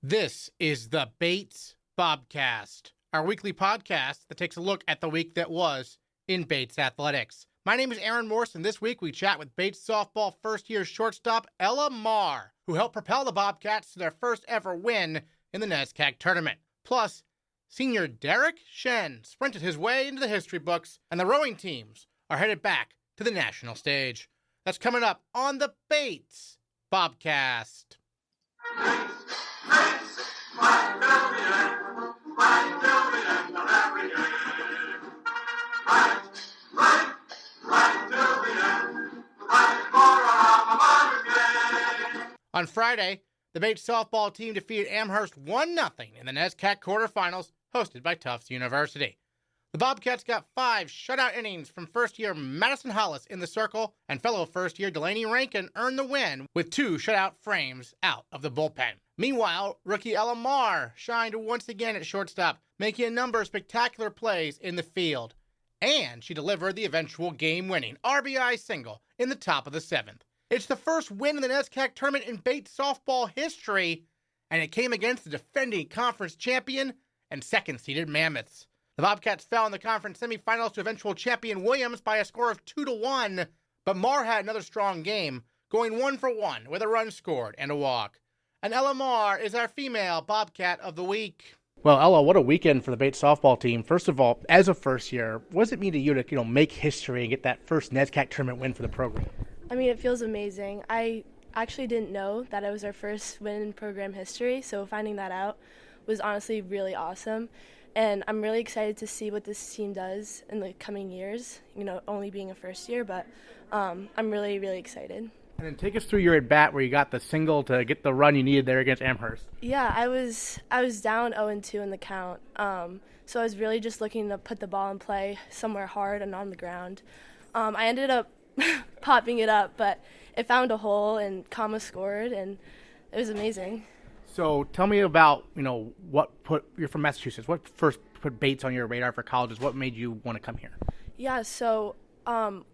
This is the Bates Bobcast, our weekly podcast that takes a look at the week that was in Bates athletics. My name is Aaron Morse, and this week we chat with Bates softball first-year shortstop Ella Maher, who helped propel the Bobcats to their first ever win in the NESCAC tournament. Plus, senior Derek Shen sprinted his way into the history books, and the rowing teams are headed back to the national stage. That's coming up on the Bates Bobcast. On Friday, the Bates softball team defeated Amherst 1-0 in the NESCAC quarterfinals, hosted by Tufts University. The Bobcats got 5 shutout innings from first-year Madison Hollis in the circle, and fellow first-year Delaney Rankin earned the win with 2 shutout frames out of the bullpen. Meanwhile, rookie Ella Maher shined once again at shortstop, making a number of spectacular plays in the field. And she delivered the eventual game-winning RBI single in the top of the 7th. It's the first win in the NESCAC tournament in Bates softball history, and it came against the defending conference champion and second-seeded Mammoths. The Bobcats fell in the conference semifinals to eventual champion Williams by a score of 2-1, but Maher had another strong game, going 1-for-1 with a run scored and a walk. And Ella Maher is our female Bobcat of the week. Well, Ella, what a weekend for the Bates softball team. First of all, as a first year, what does it mean to you to make history and get that first NESCAC tournament win for the program? I mean, it feels amazing. I actually didn't know that it was our first win in program history, so finding that out was honestly really awesome. And I'm really excited to see what this team does in the coming years, only being a first year, but I'm really, really excited. And then take us through your at-bat where you got the single to get the run you needed there against Amherst. Yeah, I was down 0-2 in the count, so I was really just looking to put the ball in play somewhere hard and on the ground. I ended up popping it up, but it found a hole and Kama scored, and it was amazing. So tell me about, you're from Massachusetts. What first put Bates on your radar for colleges? What made you want to come here? Yeah, so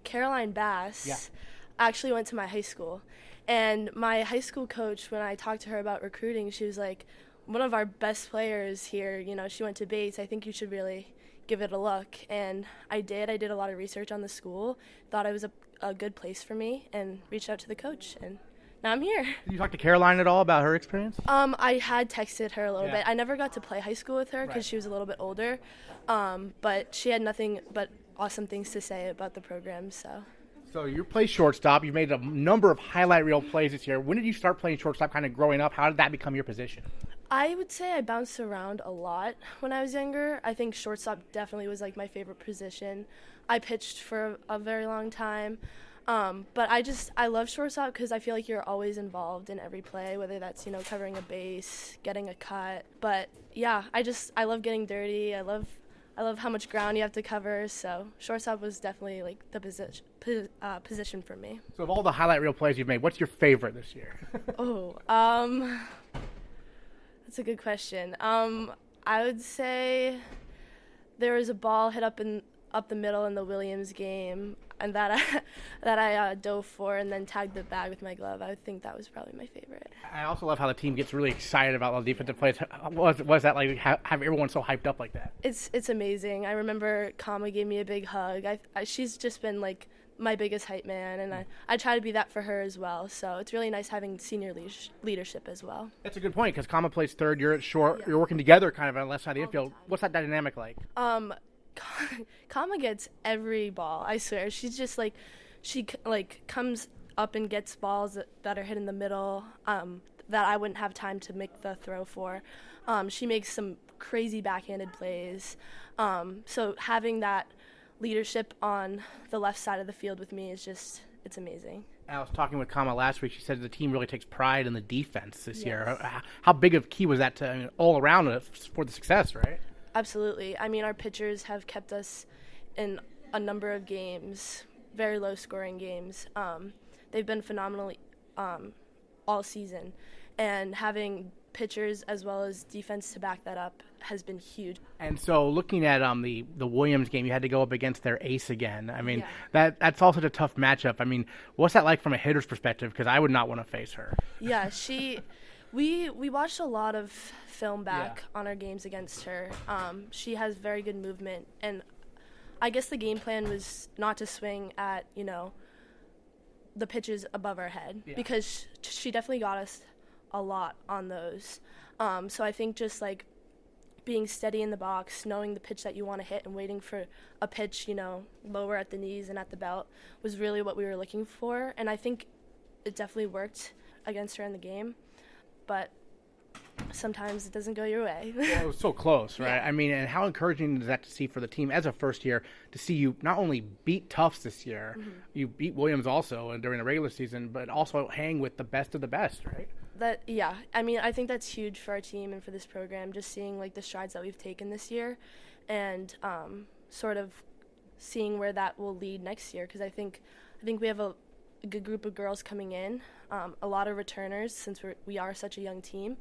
Caroline Bass actually went to my high school. And my high school coach, when I talked to her about recruiting, she was like, one of our best players here, she went to Bates. I think you should really give it a look. And I did. I did a lot of research on the school, thought it was a good place for me, and reached out to the coach. And now I'm here. Did you talk to Caroline at all about her experience? I had texted her a little bit. I never got to play high school with her because she was a little bit older, but she had nothing but awesome things to say about the program. So you play shortstop. You made a number of highlight reel plays this year. When did you start playing shortstop kind of growing up? How did that become your position? I would say I bounced around a lot when I was younger. I think shortstop definitely was my favorite position. I pitched for a very long time. But I love shortstop because I feel like you're always involved in every play, whether that's, covering a base, getting a cut. But yeah, I love getting dirty. I love how much ground you have to cover. So shortstop was definitely the position for me. So of all the highlight reel plays you've made, what's your favorite this year? That's a good question. I would say there was a ball hit up the middle in the Williams game, and that I dove for and then tagged the bag with my glove. I would think that was probably my favorite. I also love how the team gets really excited about all the defensive plays. What was that like? Have everyone so hyped up like that? It's amazing. I remember Kama gave me a big hug. She's just been my biggest hype man, and I try to be that for her as well. So it's really nice having senior leadership as well. That's a good point because Kama plays third. You're at short. Yeah. You're working together kind of on the left side of the infield. What's that dynamic like? Kama gets every ball, I swear. She's just she comes up and gets balls that are hit in the middle that I wouldn't have time to make the throw for. She makes some crazy backhanded plays. So having that leadership on the left side of the field with me is it's amazing. I was talking with Kama last week. She said the team really takes pride in the defense this year. How big of a key was that to all around for the success, right? Absolutely. I mean, our pitchers have kept us in a number of games, very low-scoring games. They've been phenomenally all season, and having pitchers as well as defense to back that up has been huge. And so looking at the Williams game, you had to go up against their ace again. I mean, that's also a tough matchup. I mean, what's that like from a hitter's perspective? Because I would not want to face her. Yeah, We watched a lot of film back on our games against her. She has very good movement, and I guess the game plan was not to swing at, the pitches above our head because she definitely got us a lot on those. So I think just like being steady in the box, knowing the pitch that you want to hit and waiting for a pitch, lower at the knees and at the belt was really what we were looking for. And I think it definitely worked against her in the game, but sometimes it doesn't go your way. Well, it was so close, right? Yeah. I mean, and how encouraging is that to see for the team as a first year to see you not only beat Tufts this year, you beat Williams also and during the regular season, but also hang with the best of the best, right? I mean, I think that's huge for our team and for this program, just seeing like the strides that we've taken this year and sort of seeing where that will lead next year, because I think we have a good group of girls coming in, a lot of returners since we are such a young team.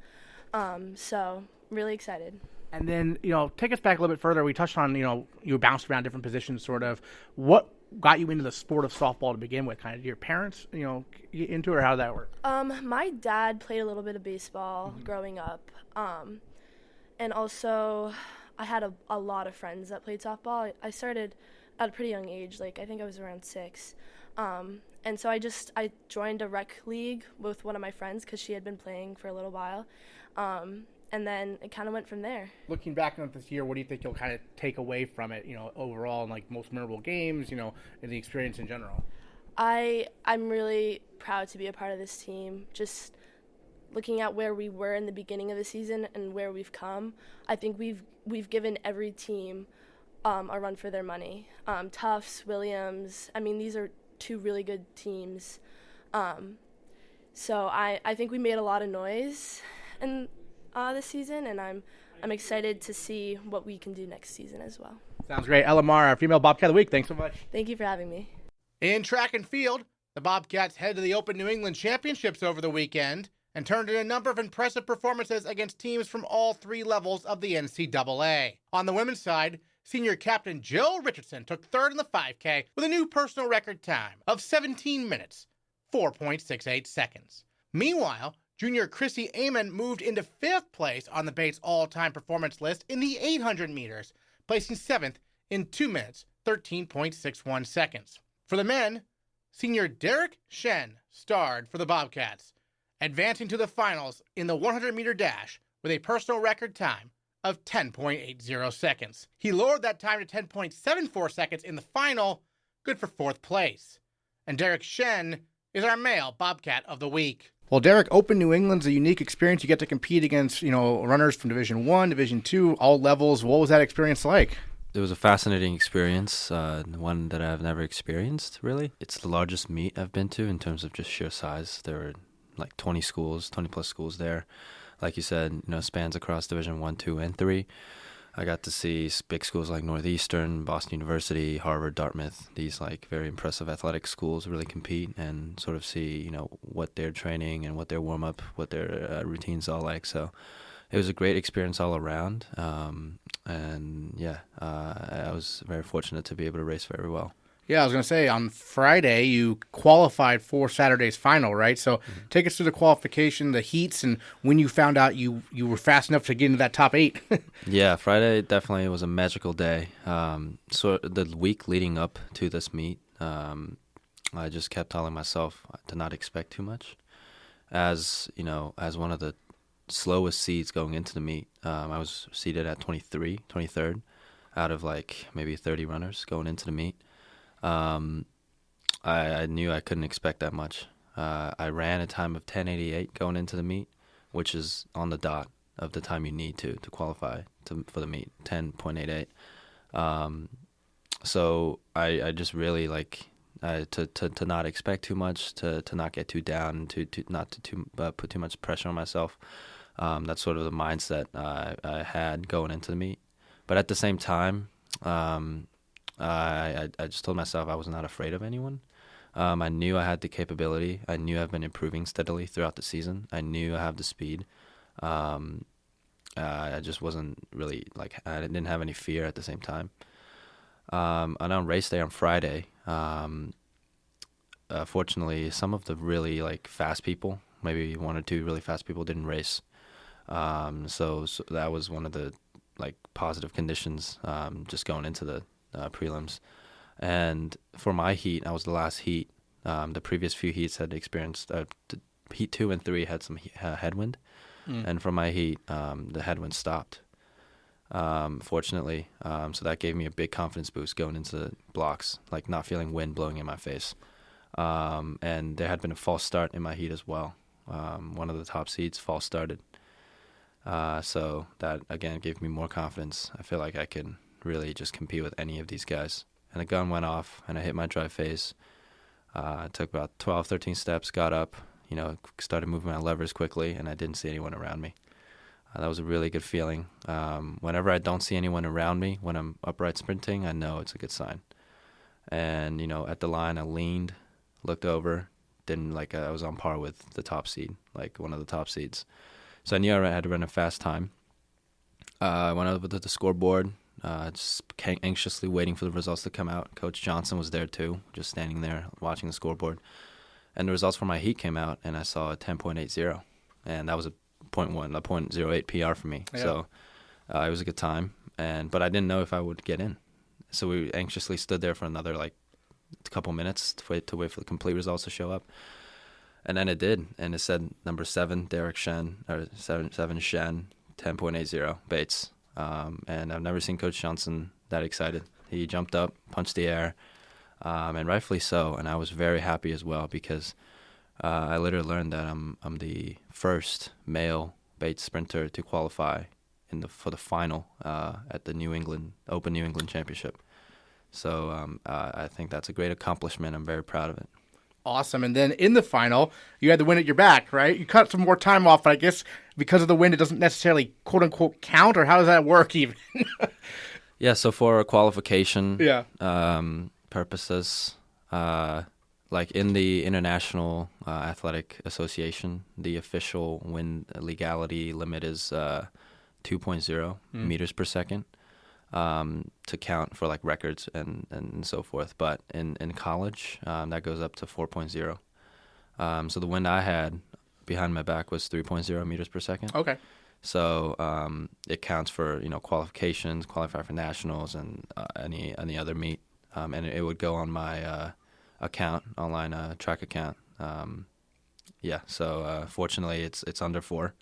So really excited. And then, take us back a little bit further. We touched on, you bounced around different positions, sort of. What got you into the sport of softball to begin with? Kind of, did your parents, get into it, or how did that work? My dad played a little bit of baseball growing up. And also I had a lot of friends that played softball. I started at a pretty young age, like I think I was around 6. And so I joined a rec league with one of my friends because she had been playing for a little while. And then it kind of went from there. Looking back on this year, what do you think you'll kind of take away from it, overall, and like most memorable games, and the experience in general? I'm really proud to be a part of this team. Just looking at where we were in the beginning of the season and where we've come, I think we've given every team a run for their money. Tufts, Williams, I mean, these are 2 really good teams. So I think we made a lot of noise in this season, and I'm excited to see what we can do next season as well. Sounds great. Ella Maher, our female Bobcat of the Week. Thanks so much. Thank you for having me. In track and field, the Bobcats head to the Open New England Championships over the weekend and turned in a number of impressive performances against teams from all 3 levels of the NCAA. On the women's side, senior captain Jill Richardson took 3rd in the 5K with a new personal record time of 17 minutes, 4.68 seconds. Meanwhile, junior Chrissy Amon moved into 5th place on the Bates all-time performance list in the 800 meters, placing 7th in 2 minutes, 13.61 seconds. For the men, senior Derek Shen starred for the Bobcats, advancing to the finals in the 100-meter dash with a personal record time of 10.80 seconds. He lowered that time to 10.74 seconds in the final, good for 4th place. And Derek Shen is our male Bobcat of the Week. Well, Derek, Open New England's a unique experience. You get to compete against, runners from Division I, Division II, all levels. What was that experience like? It was a fascinating experience, one that I've never experienced, really. It's the largest meet I've been to in terms of just sheer size. There were like 20 plus schools there. Like you said, spans across Division I, II, and III. I got to see big schools like Northeastern, Boston University, Harvard, Dartmouth. These like very impressive athletic schools really compete and sort of see, what their training and what their warm-up, what their routines are like. So it was a great experience all around. I was very fortunate to be able to race very well. Yeah, I was going to say, on Friday, you qualified for Saturday's final, right? So take us through the qualification, the heats, and when you found out you were fast enough to get into that top 8. Yeah, Friday definitely was a magical day. So the week leading up to this meet, I just kept telling myself to not expect too much. As one of the slowest seeds going into the meet, I was seated at 23rd out of like maybe 30 runners going into the meet. I knew I couldn't expect that much. I ran a time of 10:88 going into the meet, which is on the dot of the time you need to qualify for the meet, 10.88. So I just really to not expect too much, to not get too down, to not to put too much pressure on myself. That's sort of the mindset I had going into the meet. But at the same time, I just told myself I was not afraid of anyone. I knew I had the capability. I knew I've been improving steadily throughout the season. I knew I have the speed. I just wasn't really I didn't have any fear at the same time. And on race day on Friday, fortunately, some of the really fast people maybe one or two really fast people didn't race. So that was one of the like positive conditions just going into the prelims. And for my heat, I was the last heat. The previous few heats had experienced heat 2 and 3 had some headwind, and for my heat, the headwind stopped. Fortunately, so that gave me a big confidence boost going into blocks, like not feeling wind blowing in my face. And there had been a false start in my heat as well. One of the top seeds false started. So that, again, gave me more confidence. I feel like I could really just compete with any of these guys. And the gun went off, and I hit my drive phase. Took about 12, 13 steps, got up, started moving my levers quickly, and I didn't see anyone around me. That was a really good feeling. Whenever I don't see anyone around me, when I'm upright sprinting, I know it's a good sign. And, at the line, I leaned, looked over, I was on par with the top seed, like one of the top seeds. So I knew I had to run a fast time. I went over to the scoreboard, just anxiously waiting for the results to come out. Coach Johnson was there too, just standing there watching the scoreboard. And the results for my heat came out, and I saw a 10.80, and that was a 0.08 PR for me. Yeah. So it was a good time, but I didn't know if I would get in. So we anxiously stood there for another a couple minutes to wait for the complete results to show up. And then it did, and it said number 7, Derek Shen, or 7 Shen, 10.80 Bates. And I've never seen Coach Johnson that excited. He jumped up, punched the air, and rightfully so. And I was very happy as well because I later learned that I'm the first male Bates sprinter to qualify for the final at the Open New England Championship. So I think that's a great accomplishment. I'm very proud of it. Awesome. And then in the final, you had the wind at your back, right? You cut some more time off, but I guess because of the wind, it doesn't necessarily quote-unquote count, or how does that work even? Yeah, so for qualification purposes, like in the International Athletic Association, the official wind legality limit is 2.0 meters per second to count for like records and so forth. But in college, that goes up to 4.0. So the wind I had behind my back was 3.0 meters per second. Okay. So it counts for qualifications, qualify for nationals, and any other meet, and it would go on my online track account. So fortunately it's under 4,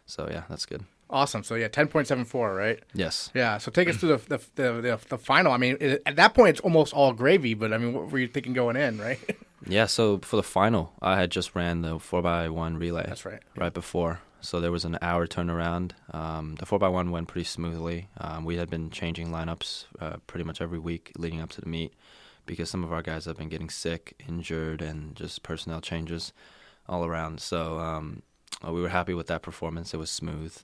so yeah, that's good. Awesome. So 10.74, right? Yes. Yeah. So take us through the final. I mean, at that point it's almost all gravy, but I mean, what were you thinking going in, right? Yeah. So for the final, I had just ran the 4x1 relay. That's right. Right before. So there was an hour turnaround. The 4x1 went pretty smoothly. We had been changing lineups pretty much every week leading up to the meet because some of our guys have been getting sick, injured, and just personnel changes all around. So we were happy with that performance. It was smooth.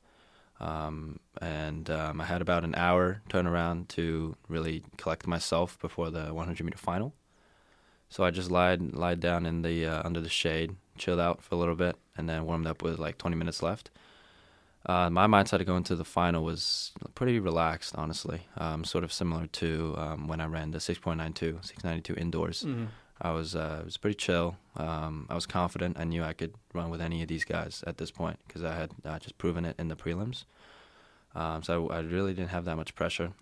I had about an hour turnaround to really collect myself before the 100-meter final. So I just lied down in the under the shade, chilled out for a little bit, and then warmed up with like 20 minutes left. My mindset to go into the final was pretty relaxed, honestly. Sort of similar to when I ran the 6.92 indoors. Mm-hmm. I was it was pretty chill. I was confident. I knew I could run with any of these guys at this point because I had just proven it in the prelims. So I really didn't have that much pressure.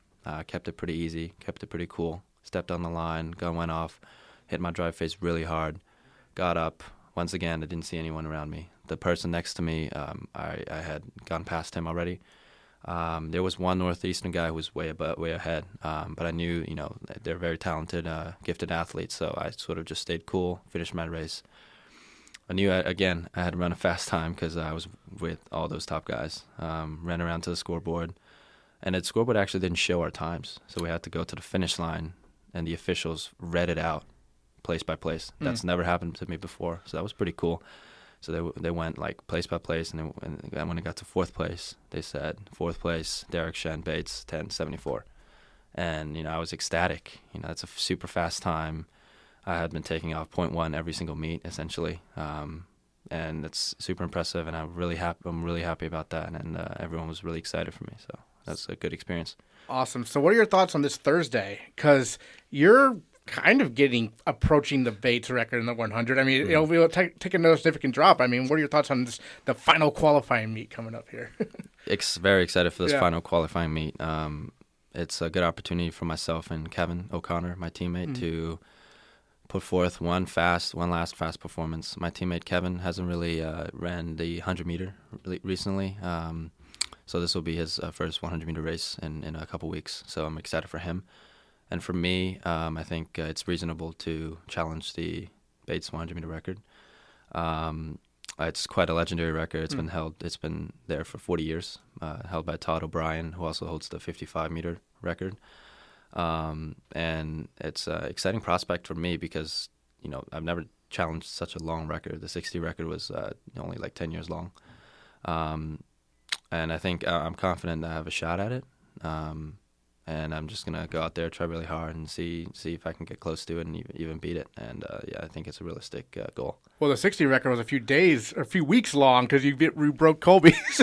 Kept it pretty easy, kept it pretty cool. Stepped on the line, gun went off, hit my drive face really hard, got up. Once again, I didn't see anyone around me. The person next to me, I had gone past him already. There was one Northeastern guy who was way ahead, but I knew, they're very talented, gifted athletes, so I sort of just stayed cool, finished my race. I knew, I had to run a fast time because I was with all those top guys. Ran around to the scoreboard, and the scoreboard actually didn't show our times, so we had to go to the finish line, and the officials read it out place by place. That's never happened to me before, so that was pretty cool. So they went like place by place, and when it got to 4th place, they said 4th place, Derek Shen, Bates, 10.74, and I was ecstatic. That's a super fast time. I had been taking off 0.1 every single meet essentially, and it's super impressive. And I'm really happy about that, and everyone was really excited for me. So that's a good experience. Awesome. So what are your thoughts on this Thursday? Because you're kind of approaching the Bates record in the 100. I mean, we'll take a no significant drop. I mean, what are your thoughts on the final qualifying meet coming up here? Very excited for this final qualifying meet. It's a good opportunity for myself and Kevin O'Connor, my teammate, to put forth one last fast performance. My teammate Kevin hasn't really ran the 100-meter recently, so this will be his first 100-meter race in a couple weeks. So I'm excited for him. And for me, I think it's reasonable to challenge the Bates 100-meter record. It's quite a legendary record. It's been held. It's been there for 40 years, held by Todd O'Brien, who also holds the 55-meter record. And it's an exciting prospect for me because, I've never challenged such a long record. The 60 record was only like 10 years long. And I think I'm confident that I have a shot at it. And I'm just going to go out there, try really hard, and see if I can get close to it and even beat it. And, I think it's a realistic goal. Well, the 60 record was a few weeks long because you broke Colby's.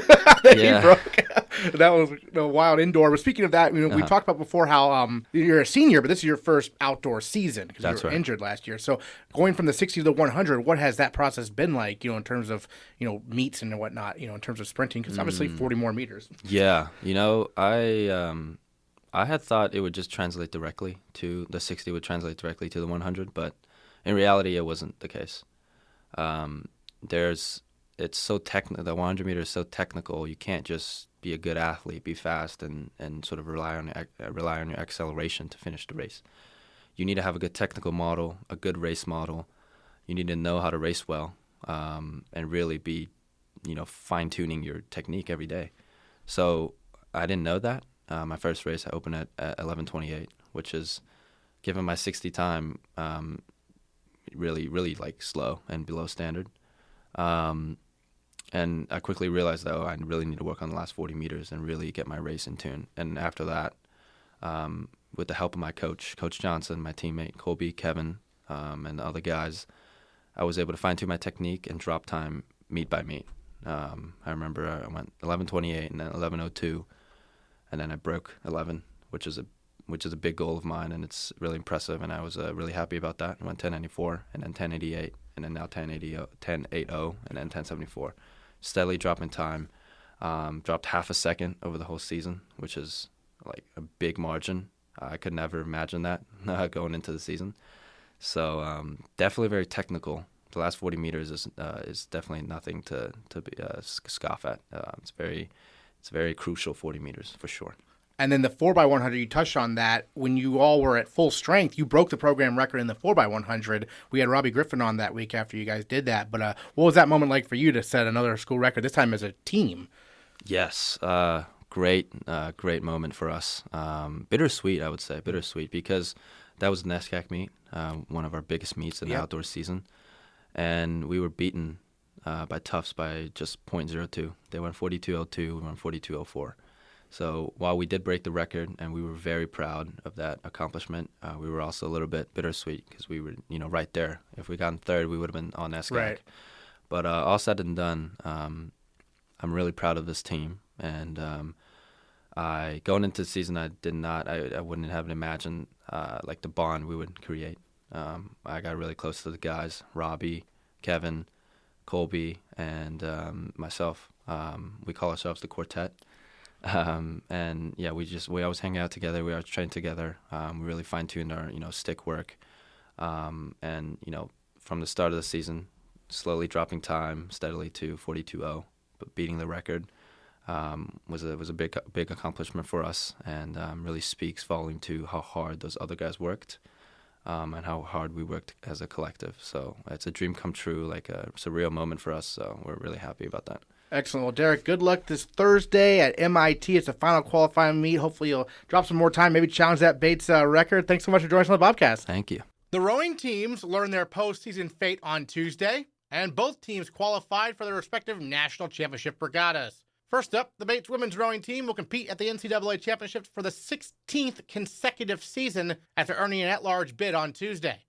That was a wild indoor. But speaking of that, we talked about before how you're a senior, but this is your first outdoor season because you were injured last year. So going from the 60 to the 100, what has that process been like, in terms of, meets and whatnot, in terms of sprinting? Because obviously 40 more meters. Yeah. I had thought it would just translate directly to the 60 would translate directly to the 100, but in reality, it wasn't the case. It's so technical. The 100 meter is so technical. You can't just be a good athlete, be fast, and sort of rely on your acceleration to finish the race. You need to have a good technical model, a good race model. You need to know how to race well, and really be, fine tuning your technique every day. So I didn't know that. My first race, I opened at 11:28, which is, given my 60 time, really, really like slow and below standard. And I quickly realized that I really need to work on the last 40 meters and really get my race in tune. And after that, with the help of my coach, Coach Johnson, my teammate, Colby, Kevin, and the other guys, I was able to fine tune my technique and drop time meet by meet. I remember I went 11:28 and then 11:02. And then I broke 11, which is a big goal of mine, and it's really impressive. And I was really happy about that. I went 10:94, and then 10:88, and then now 10:80, and then 10:74. Steadily dropping time. Dropped half a second over the whole season, which is like a big margin. I could never imagine that going into the season. So definitely very technical. The last 40 meters is definitely nothing to be, scoff at. It's very crucial 40 meters for sure. And then the 4x100, you touched on that. When you all were at full strength, you broke the program record in the 4x100. We had Robbie Griffin on that week after you guys did that. But what was that moment like for you to set another school record, this time as a team? Yes, great moment for us. Bittersweet, I would say. Bittersweet, because that was the NESCAC meet, one of our biggest meets in the outdoor season. And we were beaten by Tufts by just .02. They went 42.02, we went 42.04. So while we did break the record and we were very proud of that accomplishment, we were also a little bit bittersweet because we were, right there. If we gotten third, we would have been on NESCAC. Right. But all said and done, I'm really proud of this team. And going into the season, I wouldn't have imagined like the bond we would create. I got really close to the guys, Robbie, Kevin, Colby, and myself. We call ourselves the Quartet. And yeah, we always hang out together. We always train together. We really fine-tuned our, stick work. And, from the start of the season, slowly dropping time steadily to 42.0, but beating the record was a big accomplishment for us, and really speaks volume to how hard those other guys worked. And how hard we worked as a collective. So it's a dream come true, like a surreal moment for us. So we're really happy about that. Excellent. Well, Derek, good luck this Thursday at MIT. It's a final qualifying meet. Hopefully you'll drop some more time, maybe challenge that Bates record. Thanks so much for joining us on the Bobcast. Thank you. The rowing teams learned their postseason fate on Tuesday, and both teams qualified for their respective national championship regattas. First up, the Bates women's rowing team will compete at the NCAA Championships for the 16th consecutive season after earning an at-large bid on Tuesday.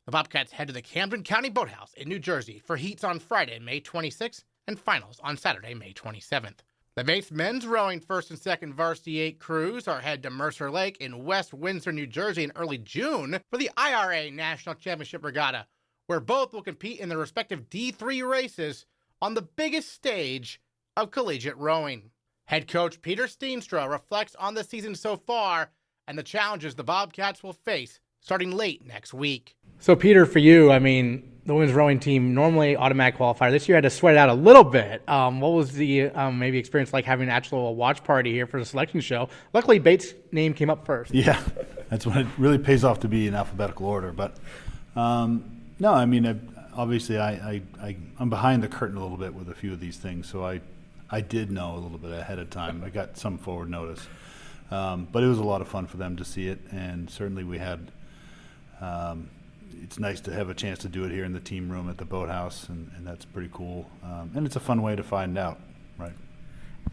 The Bobcats head to the Camden County Boathouse in New Jersey for heats on Friday, May 26th, and finals on Saturday, May 27th. The base men's rowing first and second varsity 8 crews are headed to Mercer Lake in West Windsor, New Jersey in early June for the IRA National Championship Regatta, where both will compete in their respective D3 races on the biggest stage of collegiate rowing. Head coach Peter Steenstra reflects on the season so far and the challenges the Bobcats will face starting late next week. So, Peter, for you, I mean, the women's rowing team normally automatic qualifier. This year had to sweat it out a little bit. What was the maybe experience like having an actual watch party here for the selection show? Luckily, Bates' name came up first. Yeah, that's when it really pays off to be in alphabetical order. But no, I mean, obviously I'm behind the curtain a little bit with a few of these things, so I did know a little bit ahead of time. I got some forward notice. But it was a lot of fun for them to see it, and certainly we had it's nice to have a chance to do it here in the team room at the boathouse, and that's pretty cool. And it's a fun way to find out, right?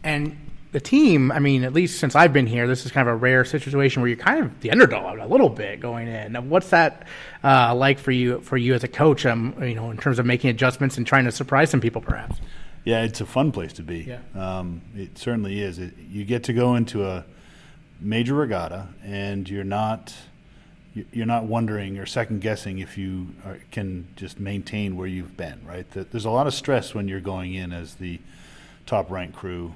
And the team, I mean, at least since I've been here, this is kind of a rare situation where you're kind of the underdog a little bit going in. Now, what's that like for you as a coach, in terms of making adjustments and trying to surprise some people perhaps? Yeah, it's a fun place to be. Yeah. It certainly is. You get to go into a major regatta, and you're not wondering or second guessing if you can just maintain where you've been, right? There's a lot of stress when you're going in as the top ranked crew,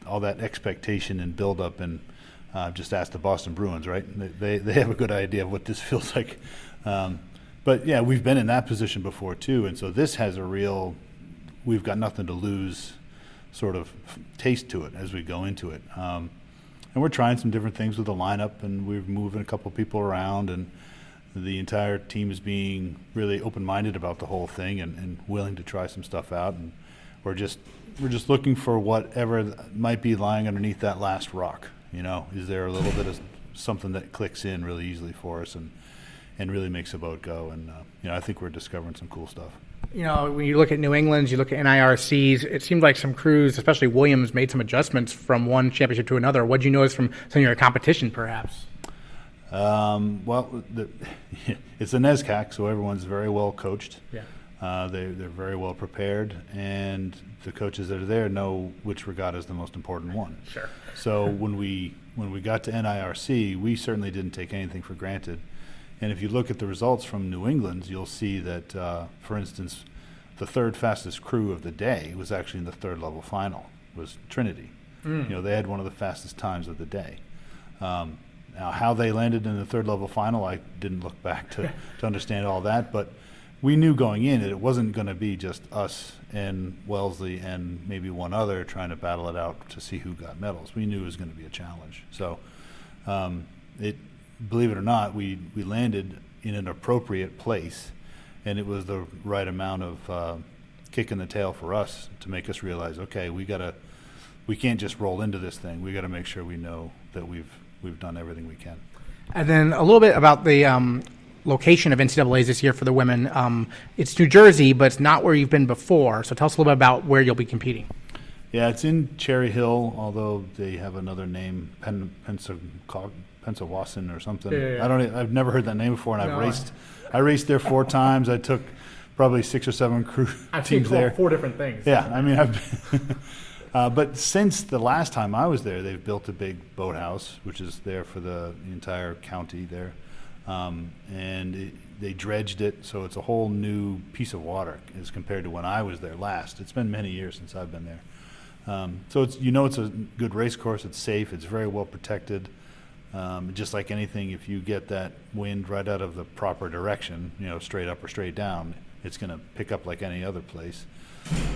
all that expectation and build up, and just ask the Boston Bruins, right? They have a good idea of what this feels like. But yeah, we've been in that position before too, and so this has a real we've got nothing to lose sort of taste to it as we go into it. And we're trying some different things with the lineup, and we're moving a couple people around, and the entire team is being really open-minded about the whole thing and willing to try some stuff out. And we're just looking for whatever might be lying underneath that last rock. Is there a little bit of something that clicks in really easily for us and really makes a boat go? And I think we're discovering some cool stuff. When you look at New England, you look at NIRCs, it seemed like some crews, especially Williams, made some adjustments from one championship to another. What did you notice from some of your competition, perhaps? Well, it's a NESCAC, so everyone's very well coached. Yeah. They're very well prepared, and the coaches that are there know which regatta is the most important one. Sure. So when we got to NIRC, we certainly didn't take anything for granted. And if you look at the results from New England, you'll see that, for instance, the third fastest crew of the day was actually in the third level final, was Trinity. They had one of the fastest times of the day. Now, how they landed in the third level final, I didn't look back to understand all that, but we knew going in it wasn't going to be just us and Wellesley and maybe one other trying to battle it out to see who got medals. We knew it was going to be a challenge. So believe it or not, we landed in an appropriate place, and it was the right amount of kick in the tail for us to make us realize, okay, we can't just roll into this thing. We got to make sure we know that we've done everything we can. And then a little bit about the location of NCAA's this year for the women. It's New Jersey, but it's not where you've been before. So tell us a little bit about where you'll be competing. Yeah, it's in Cherry Hill, although they have another name, Pensawasson or something. Yeah. I've never heard that name before, and I raced there 4 times. I took probably 6 or 7 crew teams there. 4 different things. Yeah, I mean, but since the last time I was there, they've built a big boathouse, which is there for the entire county there, and they dredged it, so it's a whole new piece of water as compared to when I was there last. It's been many years since I've been there. So it's a good race course. It's safe. It's very well protected. Just like anything, if you get that wind right out of the proper direction, straight up or straight down, it's going to pick up like any other place.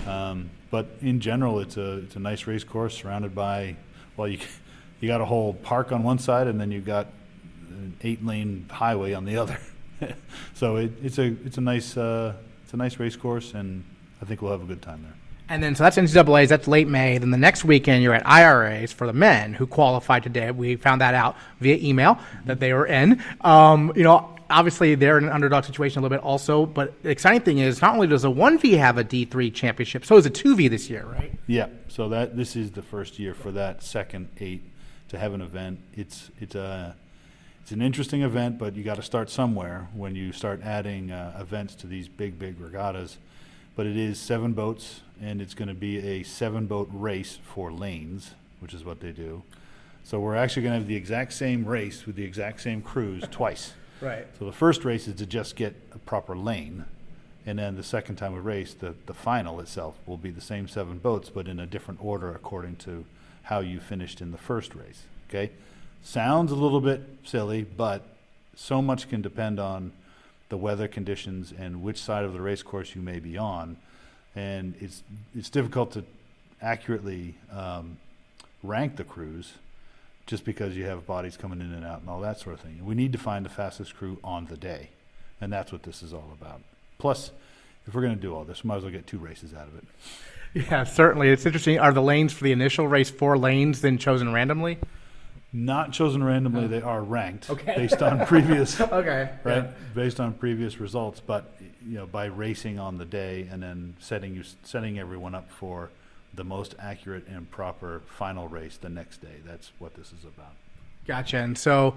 But in general, it's a nice race course surrounded by, you got a whole park on one side, and then you got an 8-lane highway on the other. So it's a nice race course, and I think we'll have a good time there. And then, so that's NCAA's, that's late May. Then the next weekend, you're at IRA's for the men who qualified today. We found that out via email that they were in. Obviously, they're in an underdog situation a little bit also. But the exciting thing is, not only does a 1V have a D3 championship, so is a 2V this year, right? Yeah. So this is the first year for that second 8 to have an event. It's an interesting event, but you got to start somewhere. When you start adding events to these big regattas, but it is 7 boats, and it's going to be a 7-boat race for lanes, which is what they do. So we're actually going to have the exact same race with the exact same crews twice. Right. So the first race is to just get a proper lane, and then the second time we race, the final itself will be the same 7 boats, but in a different order according to how you finished in the first race. Okay? Sounds a little bit silly, but so much can depend on the weather conditions and which side of the race course you may be on, and it's difficult to accurately rank the crews just because you have bodies coming in and out and all that sort of thing. We need to find the fastest crew on the day, and that's what this is all about. Plus, if we're going to do all this, we might as well get 2 races out of it. Yeah, certainly. It's interesting. Are the lanes for the initial race 4 lanes then chosen randomly? Not chosen randomly, they are ranked Okay. based on previous Okay. right? Yeah. Based on previous results, but by racing on the day and then setting everyone up for the most accurate and proper final race the next day. That's what this is about. Gotcha. And so,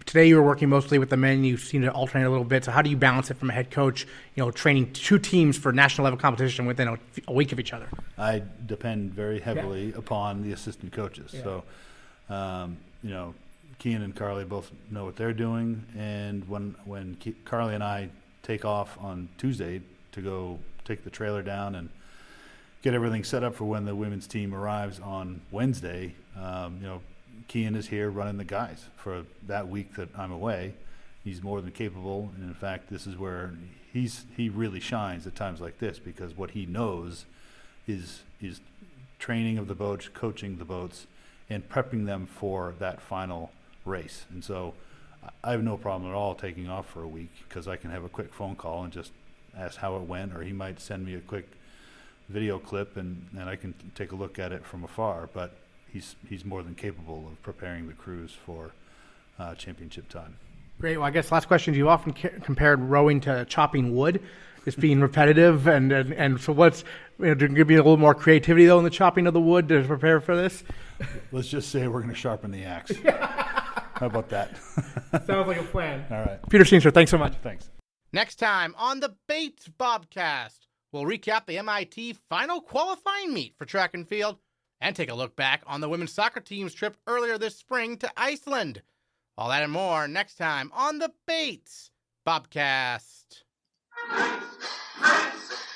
today you were working mostly with the men. You seem to alternate a little bit. So how do you balance it from a head coach, training 2 teams for national level competition within a week of each other? I depend very heavily upon the assistant coaches. Yeah. So, Kean and Carly both know what they're doing. And when Carly and I take off on Tuesday to go take the trailer down and get everything set up for when the women's team arrives on Wednesday, Kean is here running the guys for that week that I'm away. He's more than capable, and in fact, this is where he really shines at times like this, because what he knows is training of the boats, coaching the boats, and prepping them for that final race. And so I have no problem at all taking off for a week, because I can have a quick phone call and just ask how it went, or he might send me a quick video clip and I can take a look at it from afar. But he's more than capable of preparing the crews for championship time. Great. Well, I guess last question. You often compared rowing to chopping wood, just being repetitive, and so what's there could be a little more creativity though in the chopping of the wood to prepare for this. Let's just say we're going to sharpen the axe. How about that? Sounds like a plan. All right. Peter Steenstra, thanks so much. Thanks. Next time on the Bates Bobcast, we'll recap the MIT final qualifying meet for track and field and take a look back on the women's soccer team's trip earlier this spring to Iceland. All that and more next time on the Bates Bobcast. Bates, Bates,